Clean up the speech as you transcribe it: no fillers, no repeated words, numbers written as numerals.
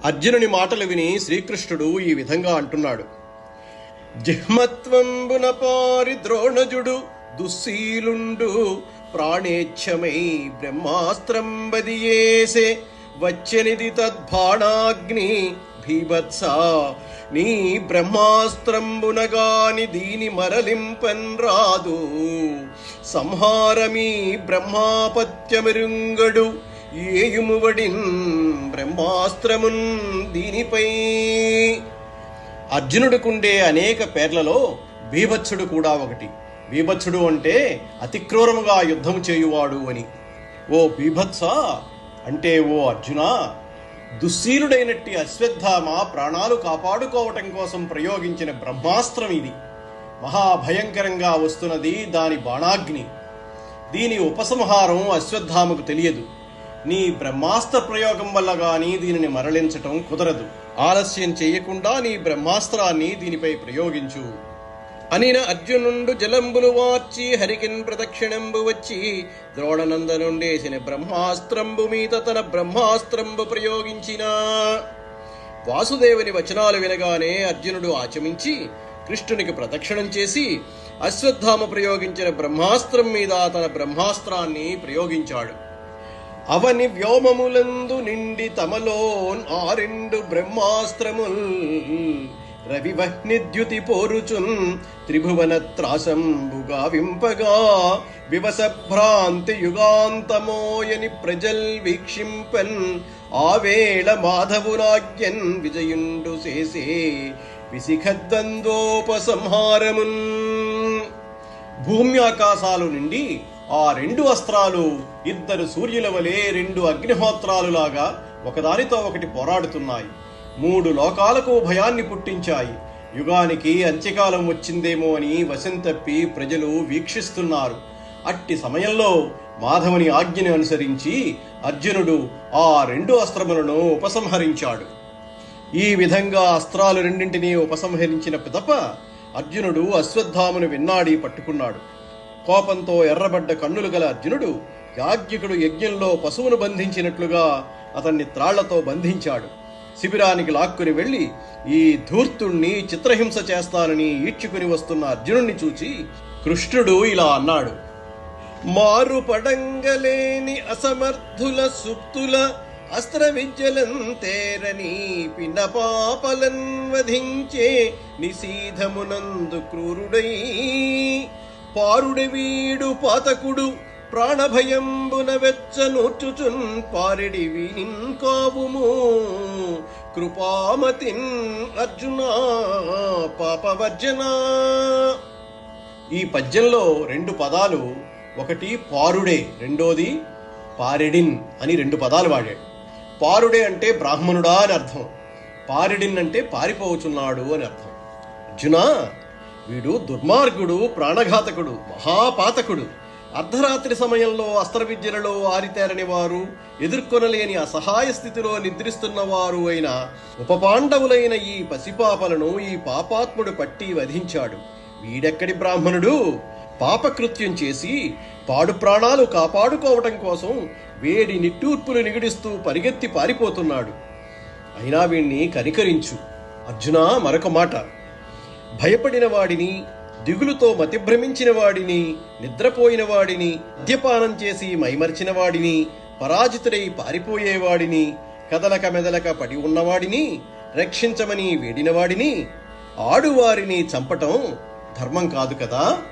అర్జునుని మాటలు విని శ్రీకృష్ణుడు ఈ విధంగా అంటున్నాడు. జిహ్మత్వంబున పారి ద్రోణజుడు దుశ్శీలుండు ప్రాణేచ్ఛమై బ్రహ్మాస్త్రంబదియేసే వచ్చనిది తద్బాణాగ్ని భీభత్స నీ బ్రహ్మాస్త్రంబునగాని దీని మరలింపన్ రాదు సంహారమీ బ్రహ్మాపత్యమిరుంగడు ఏయుమువడిన్ బ్రహ్మాస్త్రమున్ దీనిపై. అర్జునుడికుండే అనేక పేర్లలో బీభత్సుడు కూడా ఒకటి. బీభత్సుడు అంటే అతిక్రూరముగా యుద్ధము చేయువాడు అని. ఓ బీభత్స అంటే ఓ అర్జున, దుశ్శీలుడైనట్టి అశ్వత్థామ ప్రాణాలు కాపాడుకోవటం కోసం ప్రయోగించిన బ్రహ్మాస్త్రం ఇది. మహాభయంకరంగా వస్తున్నది దాని బాణాగ్ని. దీని ఉపసంహారం అశ్వత్థామకు తెలియదు. నీ బ్రహ్మాస్త్ర ప్రయోగం వల్ల గాని దీనిని మరలించటం కుదరదు. ఆలస్యం చేయకుండా నీ బ్రహ్మాస్త్రాన్ని దీనిపై ప్రయోగించు అనిన అర్జునుండు జలంబులు వార్చి హరికిన్ ప్రదక్షిణంబు వచ్చి ద్రోణనందనుండేసిన బ్రహ్మాస్త్రంబు మీద తన బ్రహ్మాస్త్రంబు ప్రయోగించిన. వాసుదేవుని వచనాలు వినగానే అర్జునుడు ఆచమించి కృష్ణునికి ప్రదక్షిణం చేసి అశ్వత్థామ ప్రయోగించిన బ్రహ్మాస్త్రం మీద తన బ్రహ్మాస్త్రాన్ని ప్రయోగించాడు. అవని వ్యోమములందు నిండి తమలోన్ ఆరెండు బ్రహ్మాస్త్రముల్ రవివహ్నిద్యుతి పోరుచున్ త్రిభువన త్రాసంబుగా వింపగా వివసభ్రాంతి యుగాంతమోయని ప్రజల్ వీక్షింపన్ ఆవేళ మాధవునాజ్ఞన్ విజయుండు చేసే విశిఖద్వందోపసంహారమున్. భూమి ఆకాశాలు నుండి ఆ రెండు అస్త్రాలు ఇద్దరు సూర్యుల వలె రెండు అగ్నిహోత్రాలులాగా ఒకదానితో ఒకటి పోరాడుతున్నాయి. మూడు లోకాలకు భయాన్ని పుట్టించాయి. యుగానికి అంత్యకాలం వచ్చిందేమో అని వశం తప్పి ప్రజలు వీక్షిస్తున్నారు. అట్టి సమయంలో మాధవుని ఆజ్ఞని అనుసరించి అర్జునుడు ఆ రెండు అస్త్రములను ఉపసంహరించాడు. ఈ విధంగా అస్త్రాలు రెండింటినీ ఉపసంహరించిన పిదప అర్జునుడు అశ్వత్థామను విన్నాడి పట్టుకున్నాడు. కోపంతో ఎర్రబడ్డ కన్నులు గల అర్జునుడు యాజ్ఞికుడు యజ్ఞంలో పశువును బంధించినట్లుగా అతన్ని త్రాళ్లతో బంధించాడు. శిబిరానికి లాక్కుని వెళ్లి ఈ ధూర్తుణ్ణి చిత్రహింస చేస్తానని ఈడ్చుకుని వస్తున్న అర్జునుణ్ణి చూచి కృష్ణుడు ఇలా అన్నాడు. మారు పడంగలేని అసమర్థుల సుప్తుల అస్త్ర విద్యలంతేరని పిన్నపాపలన్ వధించే నిశీధమునందు క్రూరుడై పారుడి వీడు పాతకుడు ప్రాణభయంబున వెచ్చనూర్చుచున్ పారిడి వీనిన్ కావుము కృపామతిన్ అర్జునా పాపవర్జన. ఈ పద్యంలో రెండు పదాలు, ఒకటి పారుడే, రెండోది పారిడిన్ అని రెండు పదాలు వాడాడు. పారుడే అంటే బ్రాహ్మణుడా అని అర్థం, పారిడిన్ అంటే పారిపోవచున్నాడు అని అర్థం. అర్జునా, వీడు దుర్మార్గుడు, ప్రాణఘాతకుడు, మహాపాతకుడు. అర్ధరాత్రి సమయంలో అస్త్ర విద్యలలో ఆరితేరని వారు, ఎదుర్కొనలేని అసహాయ స్థితిలో నిద్రిస్తున్నవారు అయిన ఉపపాండవులైన ఈ పసిపాపలను ఈ పాపాత్ముడు పట్టి వధించాడు. వీడెక్కడి బ్రాహ్మణుడు? పాపకృత్యం చేసి పాడు ప్రాణాలు కాపాడుకోవటం కోసం వేడి నిట్టూర్పులు నిగిడిస్తూ పరిగెత్తి పారిపోతున్నాడు. అయినా వీణ్ణి కనికరించు. అర్జునా, మరొక మాట. భయపడిన వాడిని, దిగులుతో మతిభ్రమించిన వాడిని, నిద్రపోయిన వాడిని, మద్యపానం చేసి మైమర్చిన వాడిని, పరాజితుడై పారిపోయేవాడిని, కదలక మెదలక పడి ఉన్నవాడిని రక్షించమని వేడినవాడిని, ఆడువారిని చంపటం ధర్మం కాదు కదా.